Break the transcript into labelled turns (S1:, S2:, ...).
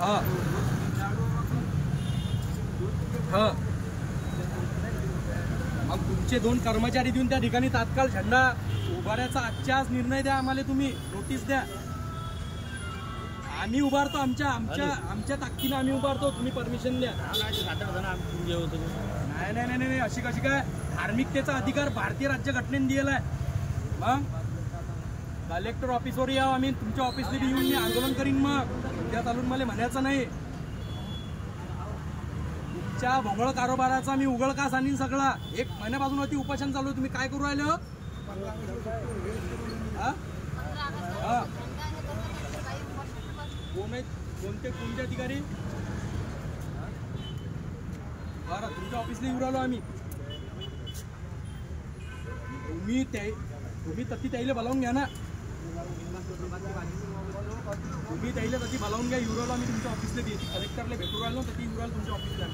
S1: हा हा मग तुमचे 2 कर्मचारी देऊन त्या ठिकाणी तात्काळ झेंडा उभारायचा आजच्या आज निर्णय द्या, आम्हाला तुम्ही नोटीस द्या. आम्ही उभारतो, आमच्या ताकदीने आम्ही उभारतो, तुम्ही परमिशन द्या. नाही अशी कशी काय? धार्मिकतेचा अधिकार भारतीय राज्यघटनेने दिलेला आहे. मग कलेक्टर ऑफिसवर यावं आम्ही, तुमच्या ऑफिसला बी येऊन मी आंदोलन करीन. मग उद्या चालून मला म्हणायचं नाही. तुमच्या भोंगळ कारभाराचा मी उघड का सांगीन सगळा. 1 महिन्यापासून होती उपोषण चालू आहे, तुम्ही काय करू राहिले हो? कोण आहेत, कोणते अधिकारी? बरं, तुमच्या ऑफिसला येऊ राहिलो आम्ही. तुम्ही तशी त्याला बोलावून घ्या ना. तुम्ही त्याला तशी बोलावून घ्या. येऊ राहिलो आम्ही तुमच्या ऑफिसला, कलेक्टरला भेटू राहिलो, तशी येऊ राहिलो तुमच्या ऑफिसला.